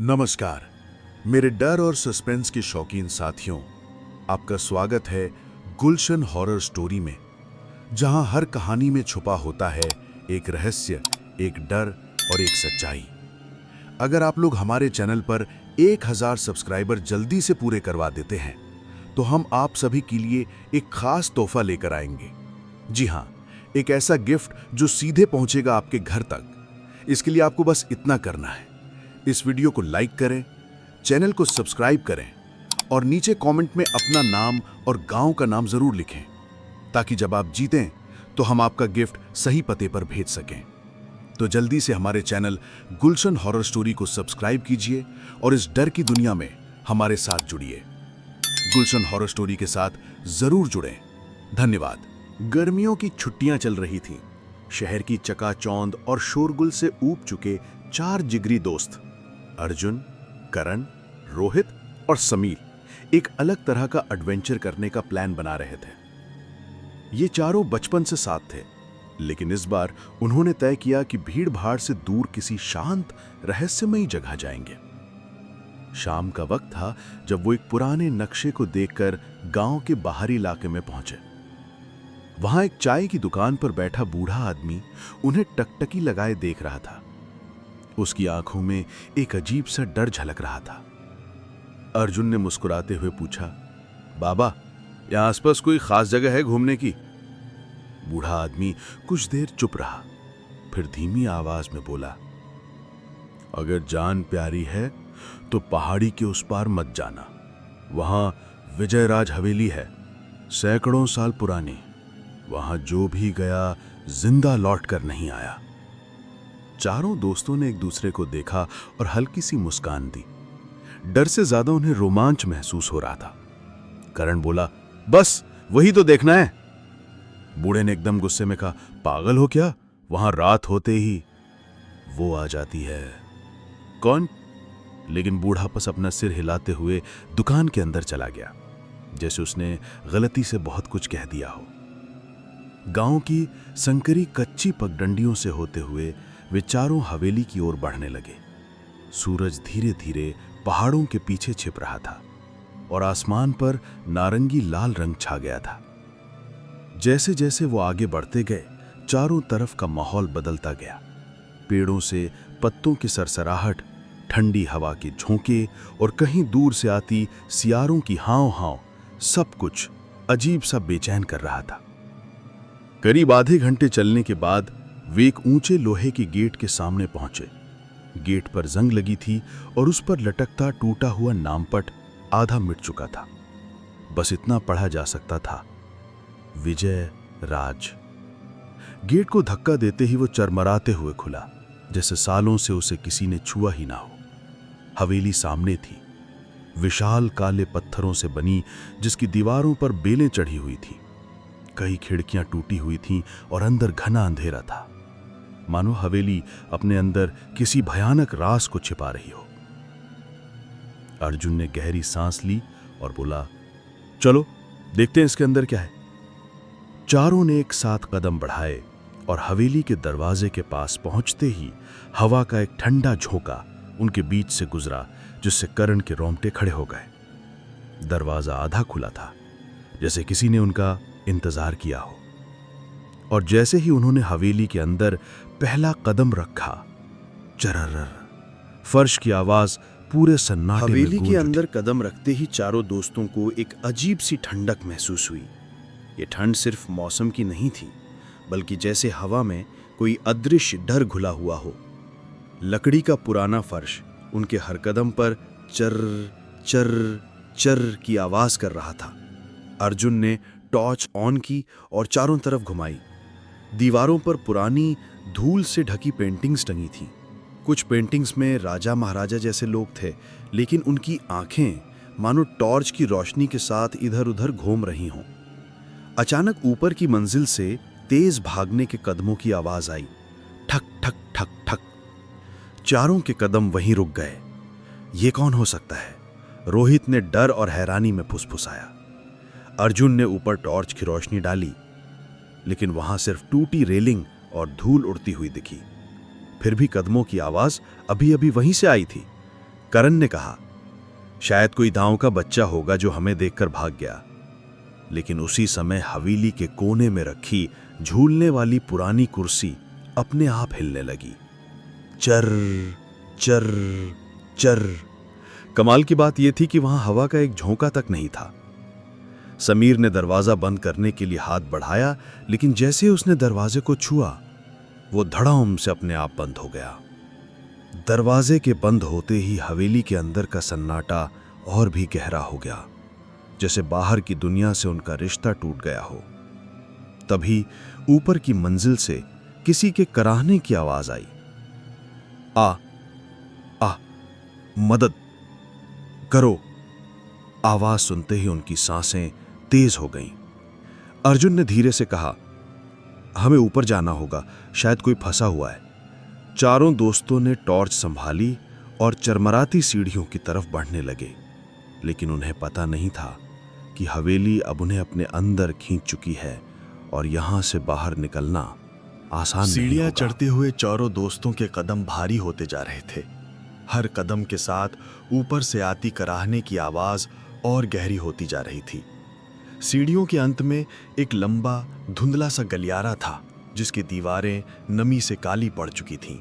नमस्कार मेरे डर और सस्पेंस के शौकीन साथियों, आपका स्वागत है गुलशन हॉरर स्टोरी में, जहां हर कहानी में छुपा होता है एक रहस्य, एक डर और एक सच्चाई। अगर आप लोग हमारे चैनल पर 1000 सब्सक्राइबर जल्दी से पूरे करवा देते हैं तो हम आप सभी के लिए एक खास तोहफा लेकर आएंगे। जी हाँ, एक ऐसा गिफ्ट जो सीधे पहुंचेगा आपके घर तक। इसके लिए आपको बस इतना करना है, इस वीडियो को लाइक करें, चैनल को सब्सक्राइब करें और नीचे कमेंट में अपना नाम और गांव का नाम जरूर लिखें, ताकि जब आप जीतें तो हम आपका गिफ्ट सही पते पर भेज सकें। तो जल्दी से हमारे चैनल गुलशन हॉरर स्टोरी को सब्सक्राइब कीजिए और इस डर की दुनिया में हमारे साथ जुड़िए। गुलशन हॉरर स्टोरी के साथ जरूर जुड़ें। धन्यवाद। गर्मियों की छुट्टियां चल रही थीं। शहर की चकाचौंध और शोरगुल से ऊब चुके 4 जिगरी दोस्त अर्जुन, करण, रोहित और समीर एक अलग तरह का एडवेंचर करने का प्लान बना रहे थे। ये चारों बचपन से साथ थे, लेकिन इस बार उन्होंने तय किया कि भीड़-भाड़ से दूर किसी शांत, रहस्यमयी जगह जाएंगे। शाम का वक्त था जब वो एक पुराने नक्शे को देखकर गांव के बाहरी इलाके में पहुंचे। वहां एक चाय की दुकान पर बैठा बूढ़ा आदमी उन्हें टकटकी लगाए देख रहा था। उसकी आंखों में एक अजीब सा डर झलक रहा था। अर्जुन ने मुस्कुराते हुए पूछा, बाबा, यहां आसपास कोई खास जगह है घूमने की? बूढ़ा आदमी कुछ देर चुप रहा, फिर धीमी आवाज में बोला, अगर जान प्यारी है तो पहाड़ी के उस पार मत जाना। वहां विजयराज हवेली है, सैकड़ों साल पुरानी। वहां जो भी गया जिंदा लौट कर नहीं आया। चारों दोस्तों ने एक दूसरे को देखा और हल्की सी मुस्कान दी। डर से ज्यादा उन्हें रोमांच महसूस हो रहा था। करण बोला, बस वही तो देखना है। बूढ़े ने एकदम गुस्से में कहा, पागल हो क्या? वहां रात होते ही वो आ जाती है। कौन? लेकिन बूढ़ा बस अपना सिर हिलाते हुए दुकान के अंदर चला गया, जैसे उसने गलती से बहुत कुछ कह दिया हो। गांव की संकरी कच्ची पगडंडियों से होते हुए वे चारों हवेली की ओर बढ़ने लगे। सूरज धीरे धीरे पहाड़ों के पीछे छिप रहा था और आसमान पर नारंगी लाल रंग छा गया था। जैसे जैसे वो आगे बढ़ते गए, चारों तरफ का माहौल बदलता गया। पेड़ों से पत्तों की सरसराहट, ठंडी हवा के झोंके और कहीं दूर से आती सियारों की हाव-हाव, सब कुछ अजीब सा बेचैन कर रहा था। करीब आधे घंटे चलने के बाद वे एक ऊंचे लोहे के गेट के सामने पहुंचे। गेट पर जंग लगी थी और उस पर लटकता टूटा हुआ नामपट आधा मिट चुका था। बस इतना पढ़ा जा सकता था, विजय राज। गेट को धक्का देते ही वो चरमराते हुए खुला, जैसे सालों से उसे किसी ने छुआ ही ना हो। हवेली सामने थी, विशाल काले पत्थरों से बनी, जिसकी दीवारों पर बेलें चढ़ी हुई थी। कई खिड़कियां टूटी हुई थीं और अंदर घना अंधेरा था, मानो हवेली अपने अंदर किसी भयानक राज को छिपा रही हो। अर्जुन ने गहरी सांस ली और बोला, चलो देखते हैं इसके अंदर क्या है। चारों ने एक साथ कदम बढ़ाए और हवेली के दरवाजे के पास पहुंचते ही हवा का एक ठंडा झोंका उनके बीच से गुजरा, जिससे करण के रोंगटे खड़े हो गए। दरवाजा आधा खुला था, जैसे किसी ने उनका इंतजार किया हो। और जैसे ही उन्होंने हवेली के अंदर पहला कदम रखा, चरर, फर्श की आवाज पूरे सन्नाटे में हवेली गूंज के उठी। अंदर कदम रखते ही चारों दोस्तों को एक अजीब सी ठंडक महसूस हुई। ये ठंड सिर्फ मौसम की नहीं थी, बल्कि जैसे हवा में कोई अदृश्य डर घुला हुआ हो। लकड़ी का पुराना फर्श उनके हर कदम पर चर चर चर की आवाज कर रहा था। अर्जुन ने टॉर्च ऑन की और चारों तरफ घुमाई। दीवारों पर पुरानी धूल से ढकी पेंटिंग्स टंगी थीं। कुछ पेंटिंग्स में राजा महाराजा जैसे लोग थे, लेकिन उनकी आंखें मानो टॉर्च की रोशनी के साथ इधर-उधर घूम रही हों। अचानक ऊपर की मंजिल से तेज भागने के कदमों की आवाज आई, ठक ठक ठक ठक। चारों के कदम वहीं रुक गए। ये कौन हो सकता है? रोहित ने डर और हैरानी में फुसफुसाया। अर्जुन ने ऊपर टॉर्च की रोशनी डाली, लेकिन वहां सिर्फ टूटी रेलिंग और धूल उड़ती हुई दिखी। फिर भी कदमों की आवाज अभी अभी वहीं से आई थी। करण ने कहा, शायद कोई दांव का बच्चा होगा जो हमें देखकर भाग गया। लेकिन उसी समय हवेली के कोने में रखी झूलने वाली पुरानी कुर्सी अपने आप हिलने लगी। चर चर चर। कमाल की बात यह थी कि वहां हवा का एक झोंका तक नहीं था। समीर ने दरवाजा बंद करने के लिए हाथ बढ़ाया, लेकिन जैसे उसने दरवाजे को छुआ वो धड़ाम से अपने आप बंद हो गया। दरवाजे के बंद होते ही हवेली के अंदर का सन्नाटा और भी गहरा हो गया, जैसे बाहर की दुनिया से उनका रिश्ता टूट गया हो। तभी ऊपर की मंजिल से किसी के कराहने की आवाज आई, आ मदद करो। आवाज सुनते ही उनकी सांसें तेज हो गईं। अर्जुन ने धीरे से कहा, हमें ऊपर जाना होगा, शायद कोई फंसा हुआ है। चारों दोस्तों ने टॉर्च संभाली और चरमराती सीढ़ियों की तरफ बढ़ने लगे, लेकिन उन्हें पता नहीं था कि हवेली अब उन्हें अपने अंदर खींच चुकी है और यहां से बाहर निकलना आसान नहीं सीढ़ियां होगा। चढ़ते हुए चारों दोस्तों के कदम भारी होते जा रहे थे। हर कदम के साथ ऊपर से आती कराहने की आवाज और गहरी होती जा रही थी। सीढ़ियों के अंत में एक लंबा धुंधला सा गलियारा था, जिसकी दीवारें नमी से काली पड़ चुकी थीं।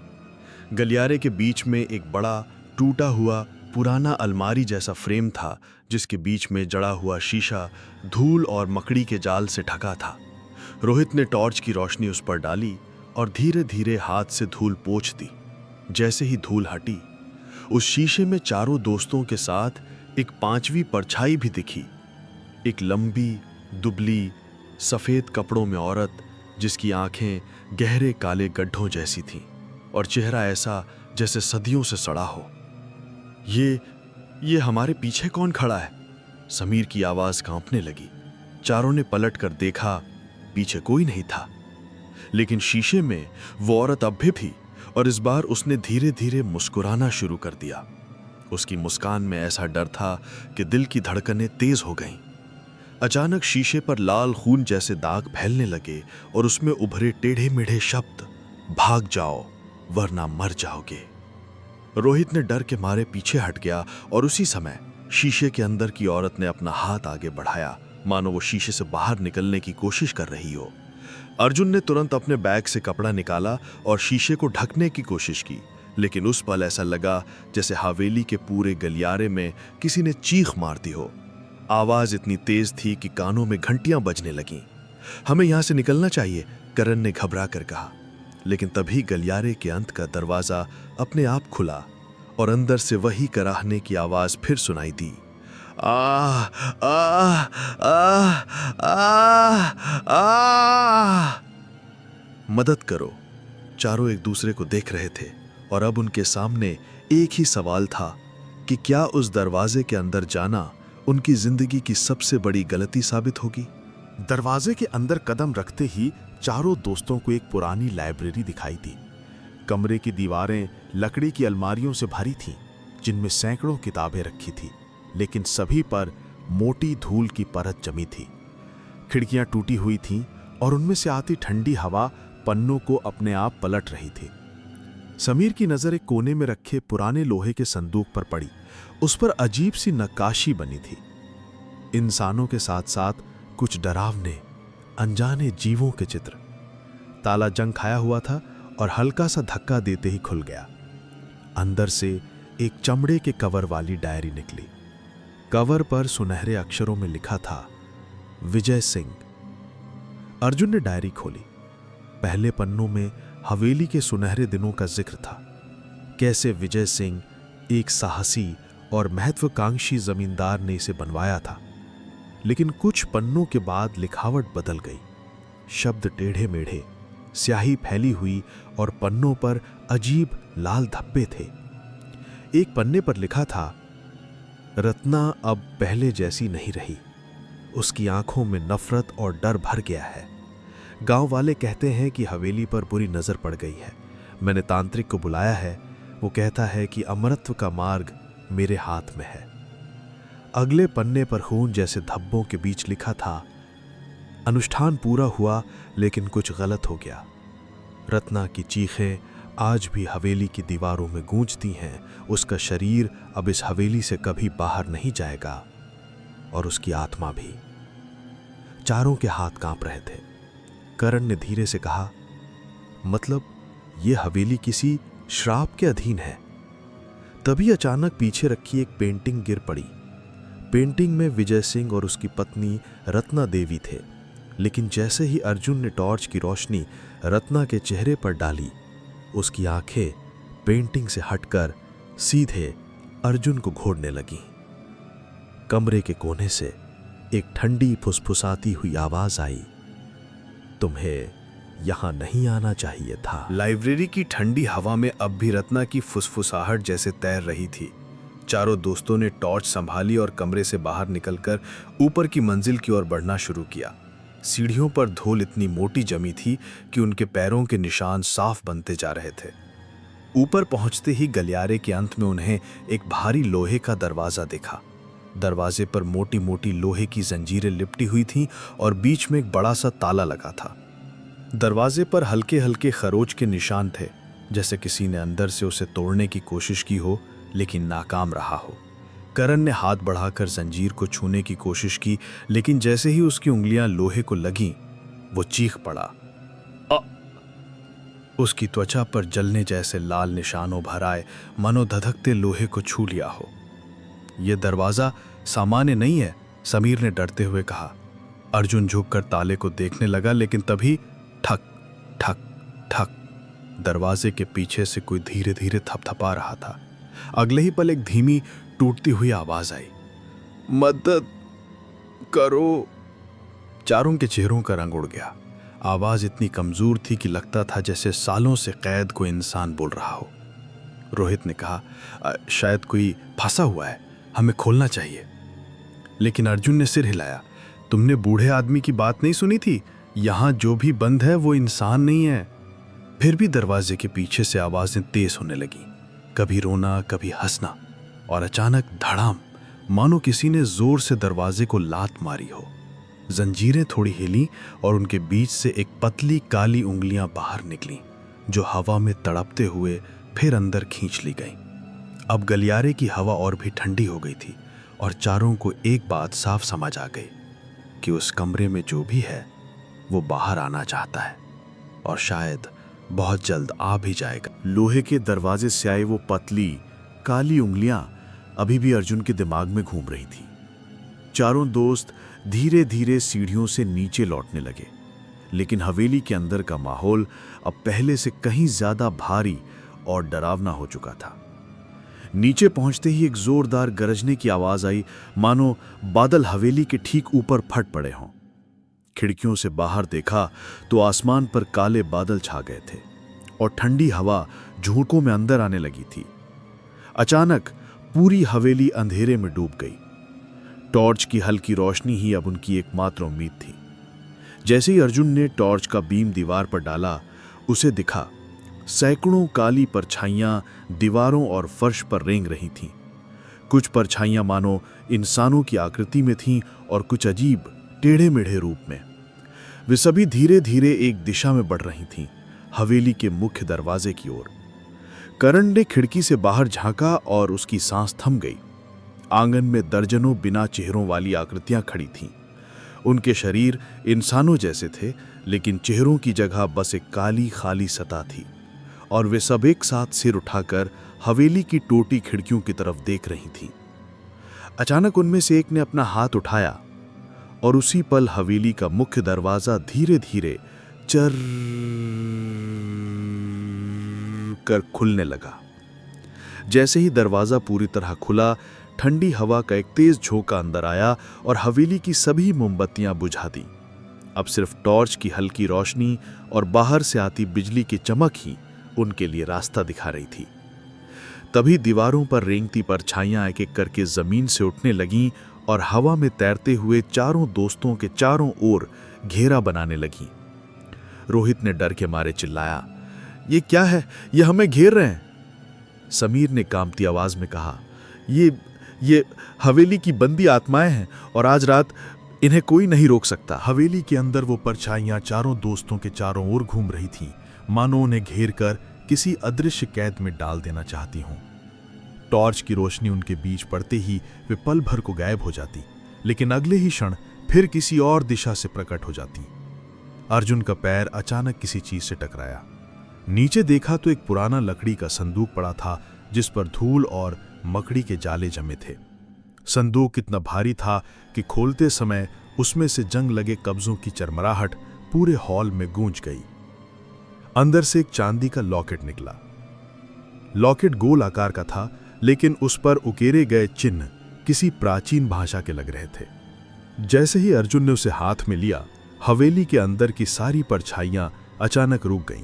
गलियारे के बीच में एक बड़ा टूटा हुआ पुराना अलमारी जैसा फ्रेम था, जिसके बीच में जड़ा हुआ शीशा धूल और मकड़ी के जाल से ढका था। रोहित ने टॉर्च की रोशनी उस पर डाली और धीरे धीरे हाथ से धूल पोंछ दी। जैसे ही धूल हटी, उस शीशे में चारों दोस्तों के साथ एक पांचवी परछाई भी दिखी। एक लंबी दुबली सफेद कपड़ों में औरत, जिसकी आंखें गहरे काले गड्ढों जैसी थीं और चेहरा ऐसा जैसे सदियों से सड़ा हो। ये हमारे पीछे कौन खड़ा है? समीर की आवाज कांपने लगी। चारों ने पलट कर देखा, पीछे कोई नहीं था, लेकिन शीशे में वो औरत अब भी थी और इस बार उसने धीरे धीरे मुस्कुराना शुरू कर दिया। उसकी मुस्कान में ऐसा डर था कि दिल की धड़कनें तेज हो गईं। अचानक शीशे पर लाल खून जैसे दाग फैलने लगे और उसमें उभरे टेढ़े मेढ़े शब्द, भाग जाओ वरना मर जाओगे। रोहित ने डर के मारे पीछे हट गया और उसी समय शीशे के अंदर की औरत ने अपना हाथ आगे बढ़ाया, मानो वो शीशे से बाहर निकलने की कोशिश कर रही हो। अर्जुन ने तुरंत अपने बैग से कपड़ा निकाला और शीशे को ढकने की कोशिश की, लेकिन उस पल ऐसा लगा जैसे हवेली के पूरे गलियारे में किसी ने चीख मार दी हो। आवाज इतनी तेज थी कि कानों में घंटियां बजने लगीं। हमें यहां से निकलना चाहिए, करण ने घबरा कर कहा। लेकिन तभी गलियारे के अंत का दरवाजा अपने आप खुला और अंदर से वही कराहने की आवाज फिर सुनाई दी, आ आ आ आ आ। मदद करो। चारों एक दूसरे को देख रहे थे और अब उनके सामने एक ही सवाल था कि क्या उस दरवाजे के अंदर जाना उनकी जिंदगी की सबसे बड़ी गलती साबित होगी। दरवाजे के अंदर कदम रखते ही चारों दोस्तों को एक पुरानी लाइब्रेरी दिखाई दी। कमरे की दीवारें लकड़ी की अलमारियों से भरी थीं, जिनमें सैकड़ों किताबें रखी थीं, लेकिन सभी पर मोटी धूल की परत जमी थी। खिड़कियां टूटी हुई थीं और उनमें से आती ठंडी हवा पन्नों को अपने आप पलट रही थी। समीर की नजर एक कोने में रखे पुराने लोहे के संदूक पर पड़ी। उस पर अजीब सी नक्काशी बनी थी, इंसानों के साथ साथ कुछ डरावने अनजाने जीवों के चित्र। ताला जंग खाया हुआ था और हल्का सा धक्का देते ही खुल गया। अंदर से एक चमड़े के कवर वाली डायरी निकली। कवर पर सुनहरे अक्षरों में लिखा था, विजय सिंह। अर्जुन ने डायरी खोली। पहले पन्नों में हवेली के सुनहरे दिनों का जिक्र था। कैसे विजय सिंह एक साहसी और महत्वाकांक्षी जमींदार ने इसे बनवाया था। लेकिन कुछ पन्नों के बाद लिखावट बदल गई। शब्द टेढ़े मेढ़े, स्याही फैली हुई और पन्नों पर अजीब लाल धब्बे थे। एक पन्ने पर लिखा था, रत्ना अब पहले जैसी नहीं रही। उसकी आंखों में नफरत और डर भर गया है। गांव वाले कहते हैं कि हवेली पर बुरी नजर पड़ गई है। मैंने तांत्रिक को बुलाया है। वो कहता है कि अमरत्व का मार्ग मेरे हाथ में है। अगले पन्ने पर खून जैसे धब्बों के बीच लिखा था, अनुष्ठान पूरा हुआ लेकिन कुछ गलत हो गया। रत्ना की चीखें आज भी हवेली की दीवारों में गूंजती हैं। उसका शरीर अब इस हवेली से कभी बाहर नहीं जाएगा और उसकी आत्मा भी। चारों के हाथ कांप रहे थे। करण ने धीरे से कहा, मतलब ये हवेली किसी श्राप के अधीन है। तभी अचानक पीछे रखी एक पेंटिंग गिर पड़ी। पेंटिंग में विजय सिंह और उसकी पत्नी रत्ना देवी थे, लेकिन जैसे ही अर्जुन ने टॉर्च की रोशनी रत्ना के चेहरे पर डाली, उसकी आंखें पेंटिंग से हटकर सीधे अर्जुन को घोरने लगीं। कमरे के कोने से एक ठंडी फुसफुसाती हुई आवाज आई, तुम्हें यहां नहीं आना चाहिए था। लाइब्रेरी की ठंडी हवा में अब भी रत्ना की फुसफुसाहट जैसे तैर रही थी। चारों दोस्तों ने टॉर्च संभाली और कमरे से बाहर निकलकर ऊपर की मंजिल की ओर बढ़ना शुरू किया। सीढ़ियों पर धूल इतनी मोटी जमी थी कि उनके पैरों के निशान साफ बनते जा रहे थे। ऊपर पहुंचते ही गलियारे के अंत में उन्हें एक भारी लोहे का दरवाजा दिखा। दरवाजे पर मोटी मोटी लोहे की जंजीरें लिपटी हुई थीं और बीच में एक बड़ा सा ताला लगा था। दरवाजे पर हल्के हल्के खरोच के निशान थे, जैसे किसी ने अंदर से उसे तोड़ने की कोशिश की हो लेकिन नाकाम रहा हो। करण ने हाथ बढ़ाकर जंजीर को छूने की कोशिश की, लेकिन जैसे ही उसकी उंगलियां लोहे को लगीं, वो चीख पड़ा। उसकी त्वचा पर जलने जैसे लाल निशानों भर आए, मानो धधकते लोहे को छू लिया हो। यह दरवाजा सामान्य नहीं है, समीर ने डरते हुए कहा। अर्जुन झुककर ताले को देखने लगा, लेकिन तभी ठक ठक ठक दरवाजे के पीछे से कोई धीरे धीरे थपथपा रहा था। अगले ही पल एक धीमी टूटती हुई आवाज आई, मदद करो। चारों के चेहरों का रंग उड़ गया। आवाज इतनी कमजोर थी कि लगता था जैसे सालों से कैद कोई इंसान बोल रहा हो। रोहित ने कहा, शायद कोई फंसा हुआ है, हमें खोलना चाहिए। लेकिन अर्जुन ने सिर हिलाया। तुमने बूढ़े आदमी की बात नहीं सुनी थी? यहां जो भी बंद है वो इंसान नहीं है। फिर भी दरवाजे के पीछे से आवाजें तेज होने लगी, कभी रोना, कभी हंसना, और अचानक धड़ाम, मानो किसी ने जोर से दरवाजे को लात मारी हो। जंजीरें थोड़ी हिली और उनके बीच से एक पतली काली उंगलियां बाहर निकलीं, जो हवा में तड़पते हुए फिर अंदर खींच ली गईं। अब गलियारे की हवा और भी ठंडी हो गई थी और चारों को एक बात साफ समझ आ गई कि उस कमरे में जो भी है वो बाहर आना चाहता है और शायद बहुत जल्द आ भी जाएगा। लोहे के दरवाजे से आई वो पतली काली उंगलियां अभी भी अर्जुन के दिमाग में घूम रही थी। चारों दोस्त धीरे धीरे सीढ़ियों से नीचे लौटने लगे, लेकिन हवेली के अंदर का माहौल अब पहले से कहीं ज्यादा भारी और डरावना हो चुका था। नीचे पहुंचते ही एक जोरदार गरजने की आवाज आई, मानो बादल हवेली के ठीक ऊपर फट पड़े हों। खिड़कियों से बाहर देखा तो आसमान पर काले बादल छा गए थे और ठंडी हवा झोंकों में अंदर आने लगी थी। अचानक पूरी हवेली अंधेरे में डूब गई। टॉर्च की हल्की रोशनी ही अब उनकी एकमात्र उम्मीद थी। जैसे ही अर्जुन ने टॉर्च का बीम दीवार पर डाला, उसे दिखा सैकड़ों काली परछाइयां दीवारों और फर्श पर रेंग रही थीं। कुछ परछाइयां मानो इंसानों की आकृति में थीं और कुछ अजीब टेढ़े मेढ़े रूप में। वे सभी धीरे धीरे एक दिशा में बढ़ रही थीं, हवेली के मुख्य दरवाजे की ओर। करण ने खिड़की से बाहर झांका और उसकी सांस थम गई। आंगन में दर्जनों बिना चेहरों वाली आकृतियां खड़ी थीं। उनके शरीर इंसानों जैसे थे, लेकिन चेहरों की जगह बस एक काली खाली सतह थी और वे सब एक साथ सिर उठाकर हवेली की टूटी खिड़कियों की तरफ देख रही थीं। अचानक उनमें से एक ने अपना हाथ उठाया और उसी पल हवेली का मुख्य दरवाजा धीरे धीरे चर कर खुलने लगा। जैसे ही दरवाजा पूरी तरह खुला, ठंडी हवा का एक तेज झोंका अंदर आया और हवेली की सभी मोमबत्तियां बुझा दी। अब सिर्फ टॉर्च की हल्की रोशनी और बाहर से आती बिजली की चमक ही उनके लिए रास्ता दिखा रही थी। तभी दीवारों पर रेंगती परछाइयां एक एक करके जमीन से उठने लगीं और हवा में तैरते हुए चारों दोस्तों के चारों ओर घेरा बनाने लगीं। रोहित ने डर के मारे चिल्लाया, ये क्या है? ये हमें घेर रहे हैं। समीर ने कांपती आवाज में कहा, ये हवेली की बंदी आत्माएं हैं और आज रात इन्हें कोई नहीं रोक सकता। हवेली के अंदर वो परछाइयां चारों दोस्तों के चारों ओर घूम रही थीं, मानो उन्हें घेर कर किसी अदृश्य कैद में डाल देना चाहती हूं। टॉर्च की रोशनी उनके बीच पड़ते ही वे पल भर को गायब हो जाती, लेकिन अगले ही क्षण फिर किसी और दिशा से प्रकट हो जाती। अर्जुन का पैर अचानक किसी चीज से टकराया। नीचे देखा तो एक पुराना लकड़ी का संदूक पड़ा था, जिस पर धूल और मकड़ी के जाले जमे थे। संदूक इतना भारी था कि खोलते समय उसमें से जंग लगे कब्जों की चरमराहट पूरे हॉल में गूंज गई। अंदर से एक चांदी का लॉकेट निकला। लॉकेट गोल आकार का था, लेकिन उस पर उकेरे गए चिन्ह किसी प्राचीन भाषा के लग रहे थे। जैसे ही अर्जुन ने उसे हाथ में लिया, हवेली के अंदर की सारी परछाइयां अचानक रुक गईं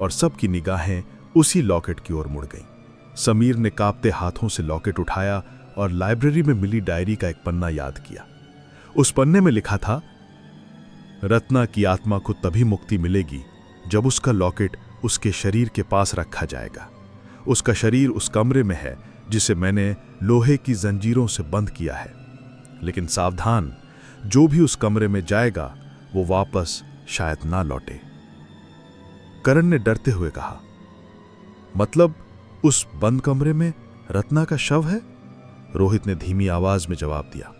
और सबकी निगाहें उसी लॉकेट की ओर मुड़ गईं। समीर ने कांपते हाथों से लॉकेट उठाया और लाइब्रेरी में मिली डायरी का एक पन्ना याद किया। उस पन्ने में लिखा था, रत्ना की आत्मा को तभी मुक्ति मिलेगी जब उसका लॉकेट उसके शरीर के पास रखा जाएगा। उसका शरीर उस कमरे में है जिसे मैंने लोहे की जंजीरों से बंद किया है। लेकिन सावधान, जो भी उस कमरे में जाएगा वो वापस शायद ना लौटे। करण ने डरते हुए कहा, मतलब उस बंद कमरे में रत्ना का शव है? रोहित ने धीमी आवाज में जवाब दिया,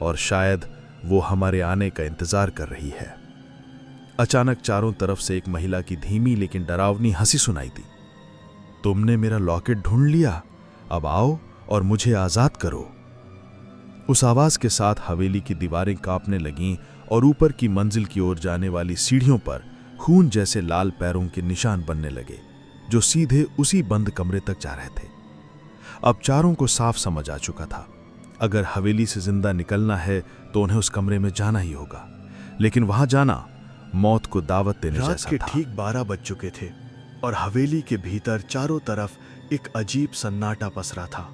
और शायद वो हमारे आने का इंतजार कर रही है। अचानक चारों तरफ से एक महिला की धीमी लेकिन डरावनी हंसी सुनाई दी। तुमने मेरा लॉकेट ढूंढ लिया, अब आओ और मुझे आजाद करो। उस आवाज के साथ हवेली की दीवारें कांपने लगीं और ऊपर की मंजिल की ओर जाने वाली सीढ़ियों पर खून जैसे लाल पैरों के निशान बनने लगे, जो सीधे उसी बंद कमरे तक जा रहे थे। अब चारों को साफ समझ आ चुका था, अगर हवेली से जिंदा निकलना है तो उन्हें उस कमरे में जाना ही होगा। लेकिन वहां जाना मौत को दावत देने जैसा था। रात के ठीक 12 बज चुके थे और हवेली के भीतर चारों तरफ एक अजीब सन्नाटा पसरा था।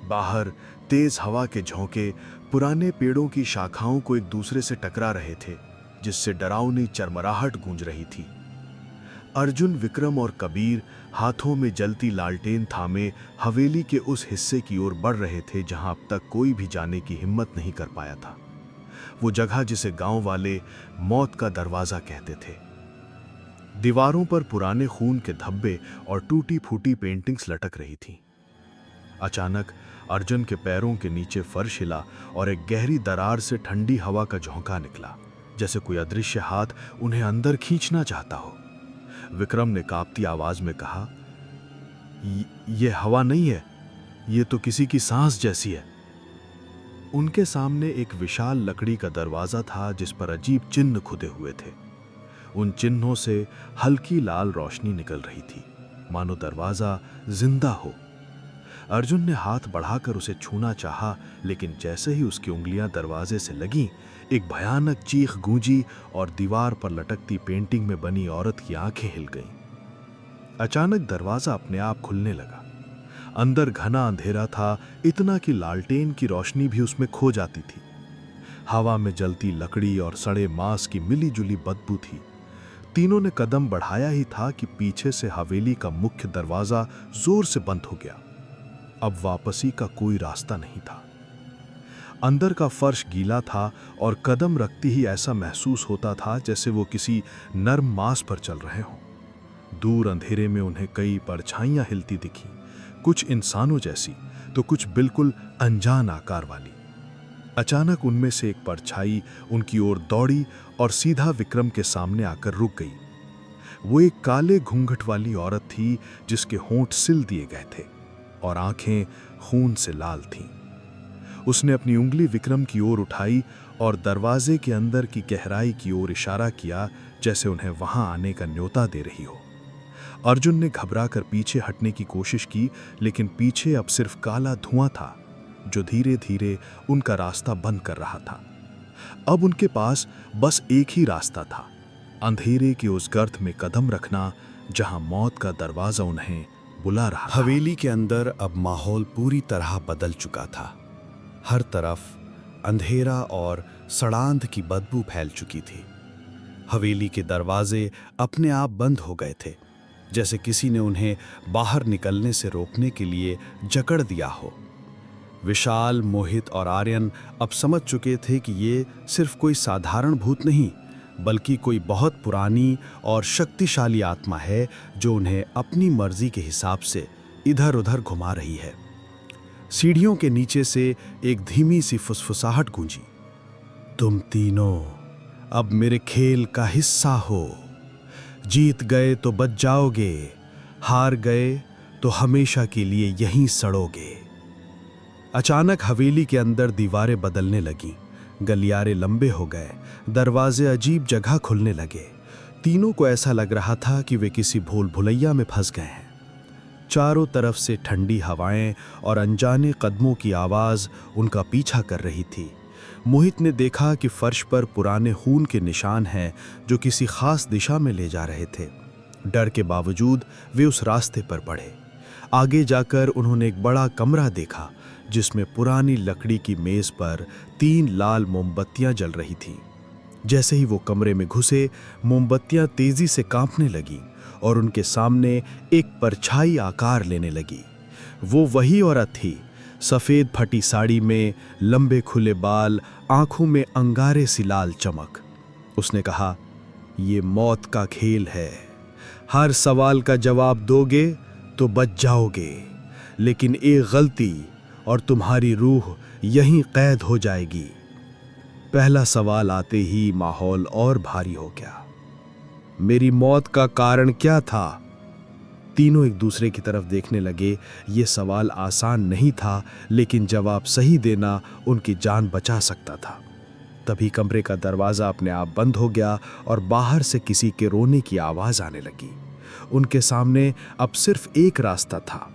बाहर तेज हवा के झोंके पुराने पेड़ों की शाखाओं को एक दूसरे से टकरा रहे थे, जिससे डरावनी चरमराहट गूंज रही थी। अर्जुन, विक्रम और कबीर हाथों में जलती लालटेन थामे हवेली के उस हिस्से की ओर बढ़ रहे थे जहां अब तक कोई भी जाने की हिम्मत नहीं कर पाया था। वो जगह जिसे गांव वाले मौत का दरवाजा कहते थे। दीवारों पर पुराने खून के धब्बे और टूटी फूटी पेंटिंग्स लटक रही थीं। अचानक अर्जुन के पैरों के नीचे फर्श हिला और एक गहरी दरार से ठंडी हवा का झोंका निकला, जैसे कोई अदृश्य हाथ उन्हें अंदर खींचना चाहता हो। विक्रम ने कांपती आवाज में कहा, ये हवा नहीं है, ये तो किसी की सांस जैसी है। उनके सामने एक विशाल लकड़ी का दरवाजा था, जिस पर अजीब चिन्ह खुदे हुए थे। उन चिन्हों से हल्की लाल रोशनी निकल रही थी, मानो दरवाजा जिंदा हो। अर्जुन ने हाथ बढ़ाकर उसे छूना चाहा, लेकिन जैसे ही उसकी उंगलियां दरवाजे से लगीं, एक भयानक चीख गूंजी और दीवार पर लटकती पेंटिंग में बनी औरत की आंखें हिल गईं। अचानक दरवाजा अपने आप खुलने लगा। अंदर घना अंधेरा था, इतना कि लालटेन की रोशनी भी उसमें खो जाती थी। हवा में जलती लकड़ी और सड़े मांस की मिली-जुली बदबू थी। तीनों ने कदम बढ़ाया ही था कि पीछे से हवेली का मुख्य दरवाजा जोर से बंद हो गया। अब वापसी का कोई रास्ता नहीं था। अंदर का फर्श गीला था और कदम रखते ही ऐसा महसूस होता था जैसे वो किसी नर्म मांस पर चल रहे हों। दूर अंधेरे में उन्हें कई परछाइयां हिलती दिखीं, कुछ इंसानों जैसी तो कुछ बिल्कुल अनजान आकार वाली। अचानक उनमें से एक परछाई उनकी ओर दौड़ी और सीधा विक्रम के सामने आकर रुक गई। वो एक काले घूंघट वाली औरत थी, जिसके होंठ सिल दिए गए थे और आंखें खून से लाल थीं। उसने अपनी उंगली विक्रम की ओर उठाई और दरवाजे के अंदर की गहराई की ओर इशारा किया, जैसे उन्हें वहां आने का न्योता दे रही हो। अर्जुन ने घबराकर पीछे हटने की कोशिश की, लेकिन पीछे अब सिर्फ काला धुआं था, जो धीरे धीरे उनका रास्ता बंद कर रहा था। अब उनके पास बस एक ही रास्ता था, अंधेरे के उस गर्त में कदम रखना जहां मौत का दरवाजा उन्हें बुला रहा था। हवेली के अंदर अब माहौल पूरी तरह बदल चुका था। हर तरफ अंधेरा और सड़ांध की बदबू फैल चुकी थी। हवेली के दरवाजे अपने आप बंद हो गए थे, जैसे किसी ने उन्हें बाहर निकलने से रोकने के लिए जकड़ दिया हो। विशाल, मोहित और आर्यन अब समझ चुके थे कि ये सिर्फ कोई साधारण भूत नहीं, बल्कि कोई बहुत पुरानी और शक्तिशाली आत्मा है जो उन्हें अपनी मर्जी के हिसाब से इधर उधर घुमा रही है। सीढ़ियों के नीचे से एक धीमी सी फुसफुसाहट गूंजी। तुम तीनों अब मेरे खेल का हिस्सा हो। जीत गए तो बच जाओगे, हार गए तो हमेशा के लिए यहीं सड़ोगे। अचानक हवेली के अंदर दीवारें बदलने लगीं, गलियारे लंबे हो गए, दरवाजे अजीब जगह खुलने लगे। तीनों को ऐसा लग रहा था कि वे किसी भूल भुलैया में फंस गए हैं। चारों तरफ से ठंडी हवाएं और अनजाने कदमों की आवाज उनका पीछा कर रही थी। मोहित ने देखा कि फर्श पर पुराने खून के निशान हैं जो किसी खास दिशा में ले जा रहे थे। डर के बावजूद वे उस रास्ते पर बढ़े। आगे जाकर उन्होंने एक बड़ा कमरा देखा जिसमें पुरानी लकड़ी की मेज पर 3 लाल मोमबत्तियां जल रही थीं। जैसे ही वो कमरे में घुसे, मोमबत्तियां तेजी से कांपने लगीं और उनके सामने एक परछाई आकार लेने लगी। वो वही औरत थी, सफेद फटी साड़ी में, लंबे खुले बाल, आंखों में अंगारे सी लाल चमक। उसने कहा, ये मौत का खेल है। हर सवाल का जवाब दोगे तो बच जाओगे, लेकिन एक गलती और तुम्हारी रूह यहीं कैद हो जाएगी। पहला सवाल आते ही माहौल और भारी हो गया। मेरी मौत का कारण क्या था? तीनों एक दूसरे की तरफ देखने लगे। ये सवाल आसान नहीं था, लेकिन जवाब सही देना उनकी जान बचा सकता था। तभी कमरे का दरवाज़ा अपने आप बंद हो गया और बाहर से किसी के रोने की आवाज़ आने लगी। उनके सामने अब सिर्फ एक रास्ता था,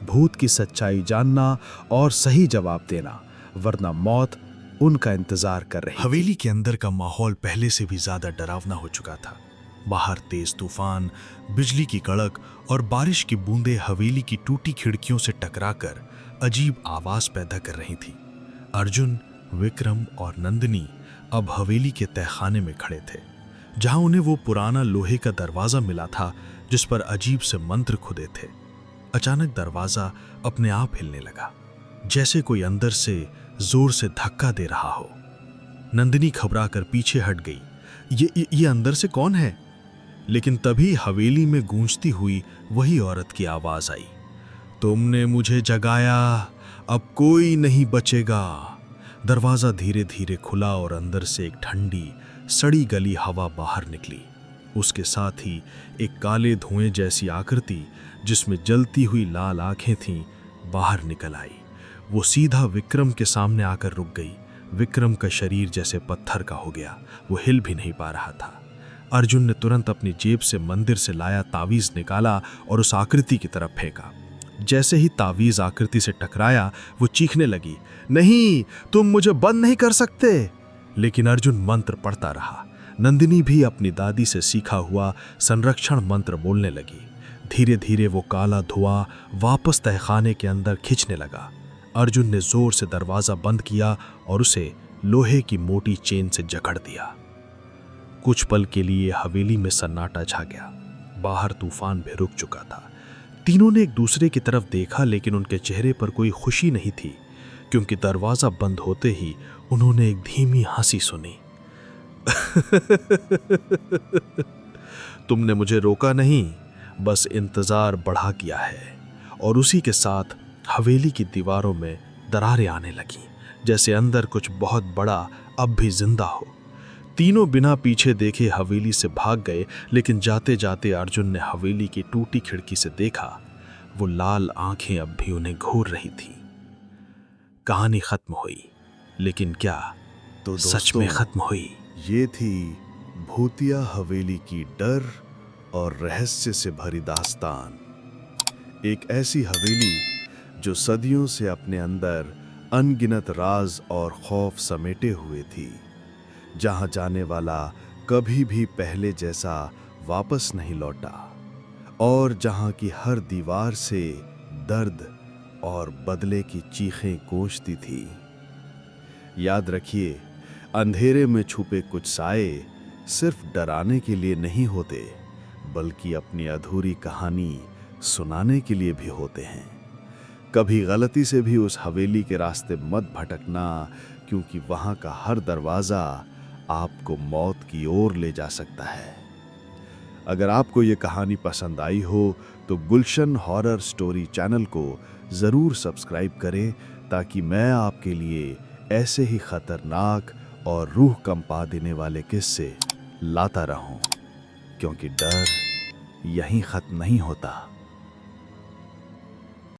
भूत की सच्चाई जानना और सही जवाब देना, वरना मौत उनका इंतजार कर रही थी। हवेली के अंदर का माहौल पहले से भी ज्यादा डरावना हो चुका था। बाहर तेज तूफान, बिजली की कड़क और बारिश की बूंदें हवेली की टूटी खिड़कियों से टकराकर अजीब आवाज पैदा कर रही थी। अर्जुन, विक्रम और नंदिनी अब हवेली के तहखाने में खड़े थे, जहां उन्हें वो पुराना लोहे का दरवाजा मिला था जिस पर अजीब से मंत्र खुदे थे। अचानक दरवाजा अपने आप हिलने लगा, जैसे कोई अंदर से जोर से धक्का दे रहा हो। नंदिनी घबरा कर पीछे हट गई। ये अंदर से कौन है? लेकिन तभी हवेली में गूंजती हुई वही औरत की आवाज आई, तुमने मुझे जगाया, अब कोई नहीं बचेगा। दरवाजा धीरे धीरे खुला और अंदर से एक ठंडी सड़ी गली हवा बाहर निकली। उसके साथ ही एक काले धुएं जैसी आकृति जिसमें जलती हुई लाल आंखें थीं बाहर निकल आई। वो सीधा विक्रम के सामने आकर रुक गई। विक्रम का शरीर जैसे पत्थर का हो गया, वो हिल भी नहीं पा रहा था। अर्जुन ने तुरंत अपनी जेब से मंदिर से लाया तावीज निकाला और उस आकृति की तरफ फेंका। जैसे ही तावीज आकृति से टकराया, वो चीखने लगी, नहीं, तुम मुझे बंद नहीं कर सकते। लेकिन अर्जुन मंत्र पढ़ता रहा। नंदिनी भी अपनी दादी से सीखा हुआ संरक्षण मंत्र बोलने लगी। धीरे धीरे वो काला धुआं वापस तहखाने के अंदर खींचने लगा। अर्जुन ने जोर से दरवाजा बंद किया और उसे लोहे की मोटी चेन से जकड़ दिया। कुछ पल के लिए हवेली में सन्नाटा छा गया। बाहर तूफान भी रुक चुका था। तीनों ने एक दूसरे की तरफ देखा, लेकिन उनके चेहरे पर कोई खुशी नहीं थी, क्योंकि दरवाजा बंद होते ही उन्होंने एक धीमी हंसी सुनी। तुमने मुझे रोका नहीं, बस इंतजार बढ़ा किया है। और उसी के साथ हवेली की दीवारों में दरारें आने लगीं, जैसे अंदर कुछ बहुत बड़ा अब भी जिंदा हो। तीनों बिना पीछे देखे हवेली से भाग गए, लेकिन जाते जाते अर्जुन ने हवेली की टूटी खिड़की से देखा। वो लाल आंखें अब भी उन्हें घूर रही थीं। कहानी खत्म हुई, लेकिन क्या तो सच में खत्म हुई? ये थी भूतिया हवेली की डर और रहस्य से भरी दास्तान। एक ऐसी हवेली जो सदियों से अपने अंदर अनगिनत राज और खौफ समेटे हुए थी, जहां जाने वाला कभी भी पहले जैसा वापस नहीं लौटा, और जहां की हर दीवार से दर्द और बदले की चीखें गूंजती थी। याद रखिए, अंधेरे में छुपे कुछ साए सिर्फ डराने के लिए नहीं होते, बल्कि अपनी अधूरी कहानी सुनाने के लिए भी होते हैं। कभी गलती से भी उस हवेली के रास्ते मत भटकना, क्योंकि वहां का हर दरवाजा आपको मौत की ओर ले जा सकता है। अगर आपको ये कहानी पसंद आई हो तो गुलशन हॉरर स्टोरी चैनल को ज़रूर सब्सक्राइब करें, ताकि मैं आपके लिए ऐसे ही खतरनाक और रूह कंपा देने वाले किस्से लाता रहूं, क्योंकि डर यहीं ख़त्म नहीं होता।